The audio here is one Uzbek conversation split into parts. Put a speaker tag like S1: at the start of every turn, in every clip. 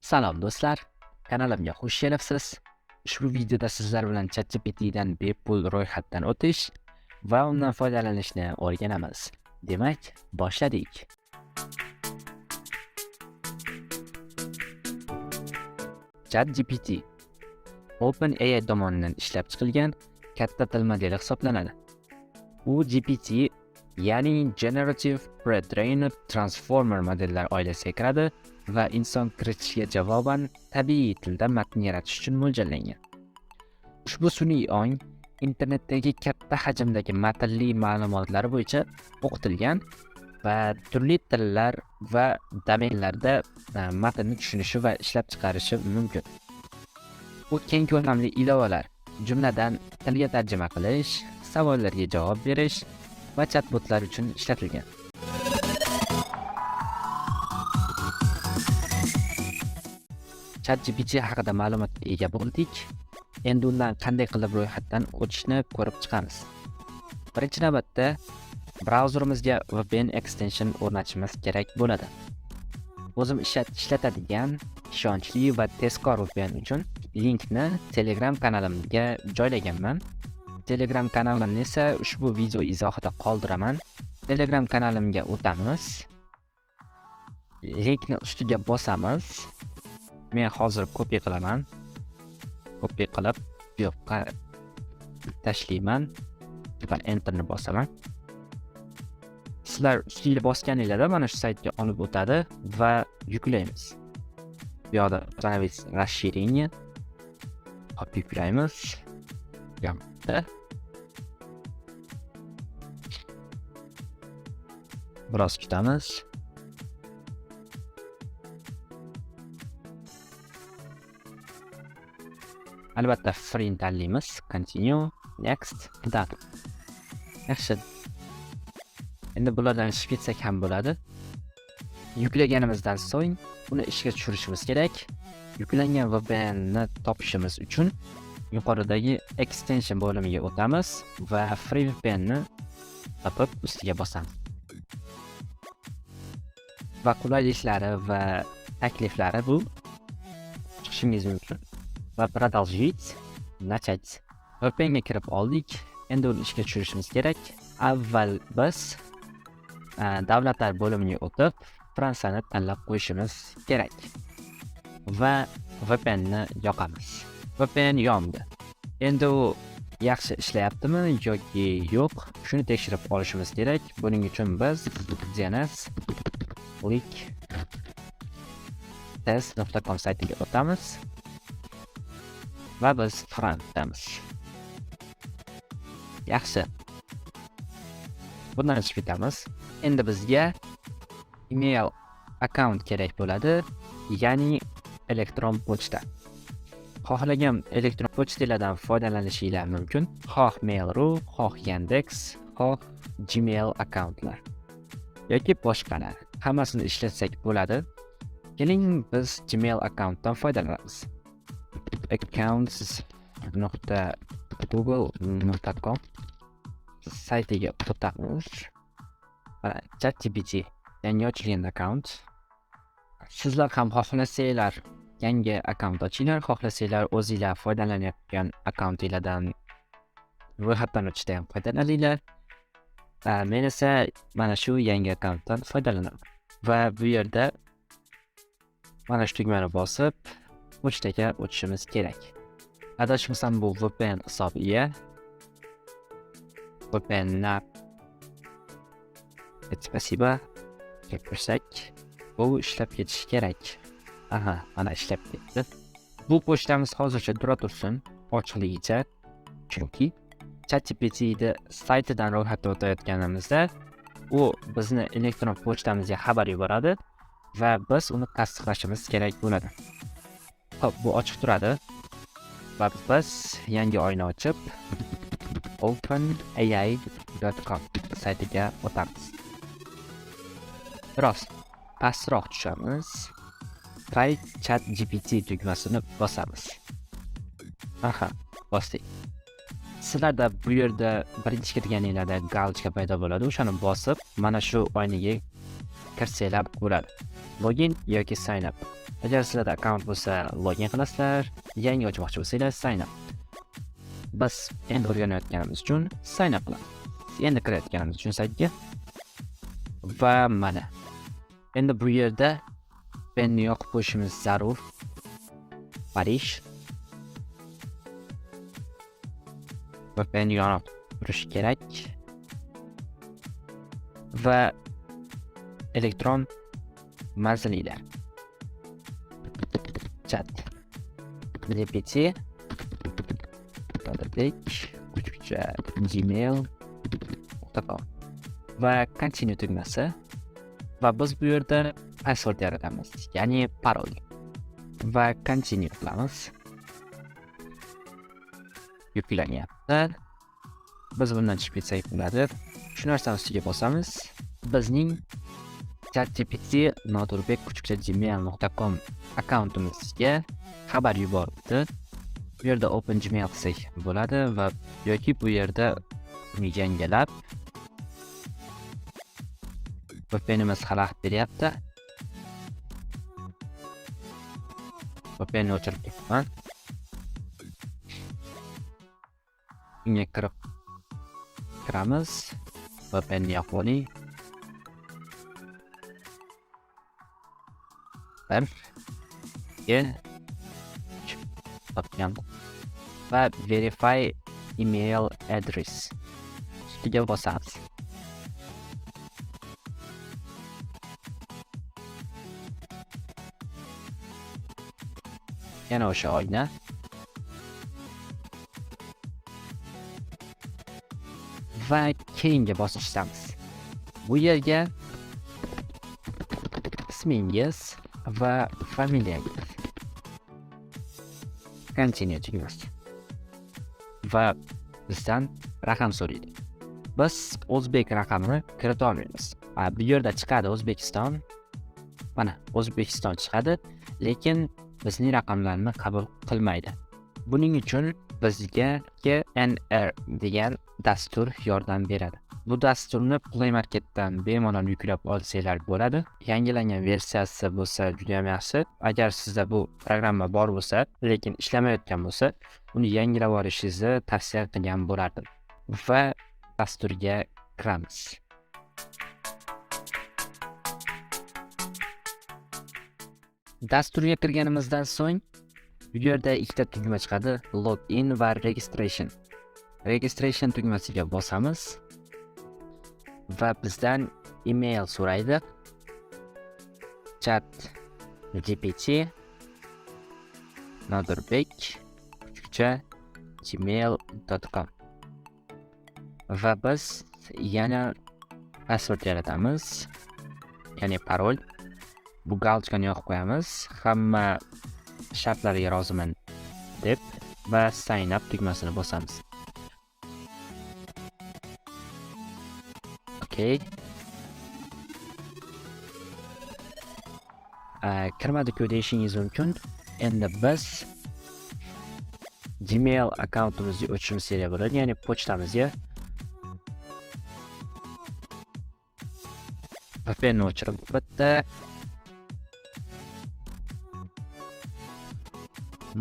S1: Salom do'stlar, kanalimga xush kelibsiz. Ushbu videoda sizlar bilan Chatgptdan bepul ro'yxatdan o'tish va undan foydalanishni o'rganamiz. Demak, boshladik. Chatgpt OpenAI tomonidan ishlab chiqilgan katta til modeli hisoblanadi. U GPT, ya'ni Generative Pre-trained Transformer modellar oilasiga kiradi va inson kiritishiga javoban tabiiy tilda matn yaratish uchun mo'ljallangan. Ushbu sun'iy ong internetdagi katta hajmdagi matnli ma'lumotlar bo'yicha o'qitilgan va turli tillar va domenlarda matnni tushunishi va ishlab chiqarishi mumkin. Bu keng ko'lamli ilovalar, jumladan tilga tarjima qilish, savollarga javob berish va chatbotlar uchun ishlatilgan. Chatgpt haqida ma'lumotga ega bo'ldik. Endi undan qanday qilib ro'yxatdan o'tishni ko'rib chiqamiz. Birinchi navbatda brauzerimizga VPN extension o'rnatishimiz kerak bo'ladi. O'zim ishlatadigan ishonchli va tezkor VPN uchun linkni Telegram kanalimga joylaganman. Telegram kanalimni esa ushbu video izohida qoldiraman. Telegram kanalimga o'tamiz. Linkni ustiga bosamiz. Men hozir copy qilaman. Copy qilib, bu yoqqa tashlayman va enterni bosaman. Sizlar ustiga bosganingizda mana shu saytga olib o'tadi va yuklaymiz. Bu yoqda расширение yuklaymiz. Gamda biroz kutamiz. Albatta free tanlaymiz. Continue, next, done. Yaxshi. Endi bulardan chiqib ketsak ham bo'ladi. Yuklaganimizdan so'ng uni ishga tushirishimiz kerak. Yuklangan VPNni topishimiz uchun yuqoridagi extension bo'limiga o'tamiz va free VPNni topib ustiga bosamiz. Va qulayliklari va takliflari bu chiqishingiz mumkin. Va продолжить, начать. VPNga kirib oldik. Endi uni ishga tushirishimiz kerak. Avval biz davlatlar bo'limiga o'tib, Fransiyani tanlab qo'yishimiz kerak. Va VPNni yoqamiz. VPN yondi. Endi u yaxshi ishlayaptimi yoki yo'q, shuni tekshirib olishimiz kerak. Buning uchun biz DNS link test.com saytiga o'tamiz. Va biz Fransiyamiz. Yaxshi. Bundan chiqib ketamiz. Endi bizga email account kerak bo'ladi, ya'ni elektron pochta. Xohlagan elektron pochtalardan foydalanishingiz mumkin. Xoh Mail.ru, xoh Yandex, xoh Gmail accountlar yoki boshqalar. Hammasini ishlatsak bo'ladi. Keling biz Gmail accountdan foydalanamiz. accounts.google.com saytiga o'tamiz. Chatgpt yangi ochilgan account. Sizlar ham xohlasanglar yangi account ochinglar, xohlasanglar o'zingizlar foydalanayotgan accountinglardan ro'yxatdan o'tishda ham foydalaninglar. Men esa mana shu yangi accountdan foydalanaman. Va bu yerda mana shu tugmani bosib pochtaga o'tishimiz kerak. Adashmasam bu VPN hisobiga. VPN'ni spasiba kirsak, bu ishlab ketishi kerak. Aha, mana ishlab ketdi. Bu pochtamiz hozircha dura tursin, ochiqligicha. Chunki Chatgpt saytidan ro'yxatga o'tayotganimizda u bizni elektron pochtamizga xabar yuboradi va biz uni tasdiqlashimiz kerak bo'ladi. Xo'p, bu ochiq turadi. Va biz yangi oyna ochib openai.com saytiga o'tamiz. Biroz pastroq tushamiz. Try Chatgpt tugmasini bosamiz. Aha, bosdik. Sizlarda bu yerda birinchi kirganingizda galchka paydo bo'ladi. O'shani bosib, mana shu oynaga kirsanglar bo'ladi. login yoki sign up. Agar sizlarda akkaunt bo'lsa, login qilasizlar, yangi ochmoqchi bo'lsangiz sign up. Biz endi o'rganayotganimiz uchun sign up qilamiz. Endi kirayotganimiz uchun saytga va mana. Endi bu yerda penni yoqib qo'yishimiz zarur. Parij va penni yonib turishi kerak. Va elektron manziliylar. Chatgpt gmail.com va continue tugmasi va biz bu yerda password yaratamiz, ya'ni parol va continue qilamiz. Yuklanyapti. Biz bundan chiqib ketsak bo'ladi. Shu narsani ustiga bosamiz. Bizning chatgpt.gmail.com akkauntimizga xabar yubordi. Bu yerda open gmail qilsak bo'ladi va yoki bu yerda yangilab VPNimiz xalaqit beryapti. VPNni o'chirib ketaman. Unga kiramiz. VPNni yoqib oling. Va verify email address ustiga bosamiz. Yana o'sha oyna. Va keyingi bosqichimiz. Bu yerga ismingiz va familiyangiz. Continue tugmaz. Va bizdan raqam so'raydi. Biz o'zbek raqamini kirita olmaymiz. Bu yerda chiqadi O'zbekiston. Mana O'zbekiston chiqadi, lekin bizning raqamlarni qabul qilmaydi. Buning uchun bizga NR degan dastur yordam beradi. Bu dasturni Play Marketdan bemalol yuklab olsanglar bo'ladi. Yangilangan versiyasi bo'lsa juda ham yaxshi. Agar sizda bu programma bor bo'lsa, lekin ishlamayotgan bo'lsa, uni yangilab olishingizni tavsiya qilgan bo'lardim. Va dasturga kiramiz. Dasturga kirganimizdan so'ng bu yerda ikkita tugma chiqadi, login va registration. Registration tugmasiga bosamiz va bizdan email so'raydi. Chatgpt gmail.com va biz yana password yaratamiz, ya'ni parol. Bu galchkani yoqib qo'yamiz. Hamma shartlarga roziman deb va sign up tugmasini bosamiz. Okay. Kirmadi-ku deyishingiz mumkin. Endi biz Gmail akkauntimizni o'chirishimiz kerak bo'ladi, ya'ni pochtamizga VPNni o'chirib bitta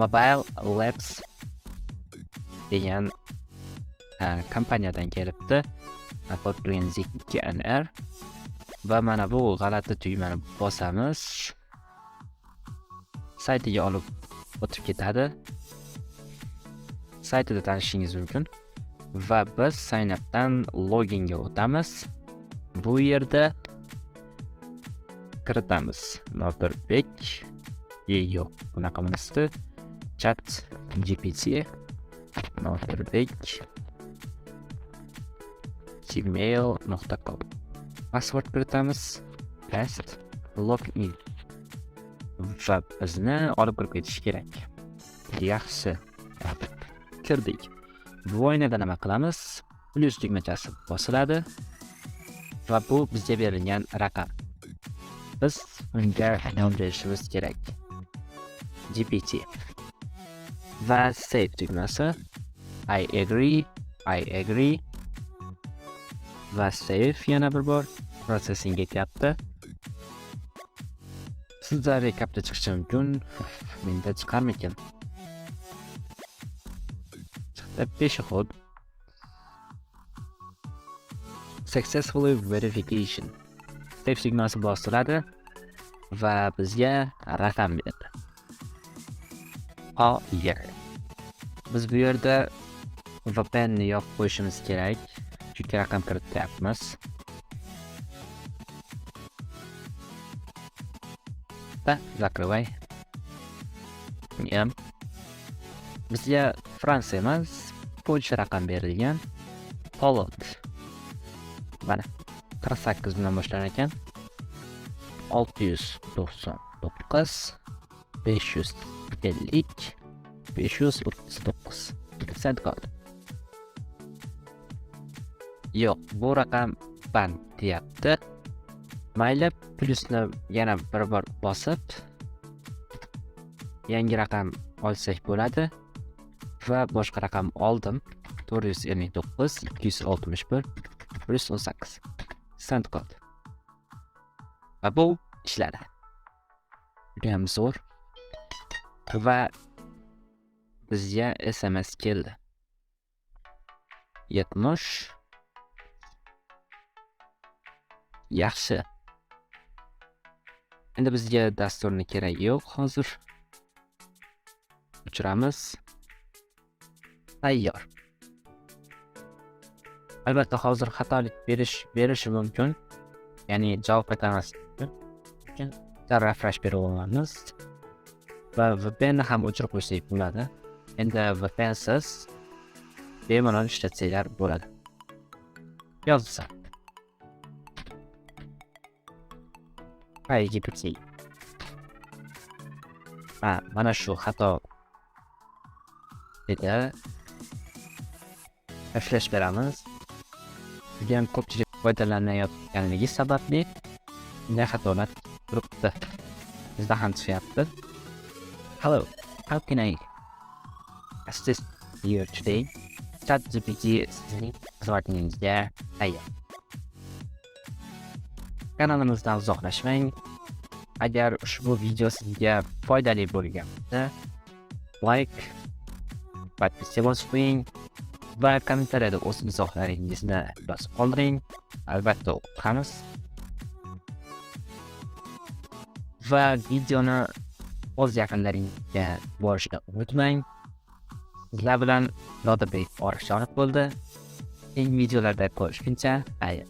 S1: Mobile Labs degan kompaniyadan kelibdi. Foydalanilgan NR va mana bu g'alati tugmani bosamiz. Saytiga olib o'tib ketadi. Saytida tanishishingiz mumkin. Va biz sign updan loginga o'tamiz. Bu yerda kiritamiz. Notirbek yo'q, bunaqa emasdi. Chatgpt notirbek gmail.com password kiritamiz. Paste login va bizni olib kirib ketish kerak. Yaxshi. Kirdik. Bu oynada nima qilamiz? Plus tugmachasi bosiladi va bu bizga berilgan raqam. Biz unga nomlashimiz kerak. GPT va save tugmasi. I agree va save yana bir bor processing ketyapti. Sizda rekapda chiqishi mumkin. Menda chiqarmikan? Chiqdi peshxod. Successfully verification. Step signasi bosiladi va bizga raqam berdi. Biz bu yerda VPN ni yopib qo'yishimiz kerak. Chunki raqam kirityapmiz. Закрывай. Bizga Fransiya emas, Polsha raqam berilgan. Poland. Mana 48 bilan boshlar ekan. 699 550 539 sent kod. Yo'q, bu raqam band deyapti. Mayli, plyusni yana bir bor bosib yangi raqam olsak bo'ladi va boshqa raqam oldim. 459 261 118 sent kod. Va bu ishladi. Judayam zo'r. Va bizga SMS keldi. 70 yaxshi. Endi bizga dasturni kerak yo'q hozir. Uchiramiz. Tayyor. Albatta hozir xatolik berishi mumkin. Ya'ni javob qaytarmaslik mumkin. Refresh berib olamiz. Va VPN ni ham o'chirib qo'ysak bo'ladi. Endi VPN siz bemalol ishlatsanglar bo'ladi. Yozsa. Chatgpt. Mana shu xato dedi. Refresh beramiz. Judayam ko'pchilik foydalanayotganligi sababli bunday xatolar turibdi. Bizda ham chiqyapti. Hello, how can I assist you today? Chatgpt sizning xizmatingizga tayyor. Kanalimizdan uzoqlashmang. Agar ushbu video sizga foydali bo'lgan bo'lsa, like, podpiska bosib qo'ying va kommentariyada o'z izohlaringizni yozib qoldiring. Albatta o'qib va videoni o'z yaqinlaringizga borishni unutmang. Sizlar bilan Nodibek Orifjonov bo'ldi. Keyingi videolarda ko'rishguncha, xayr.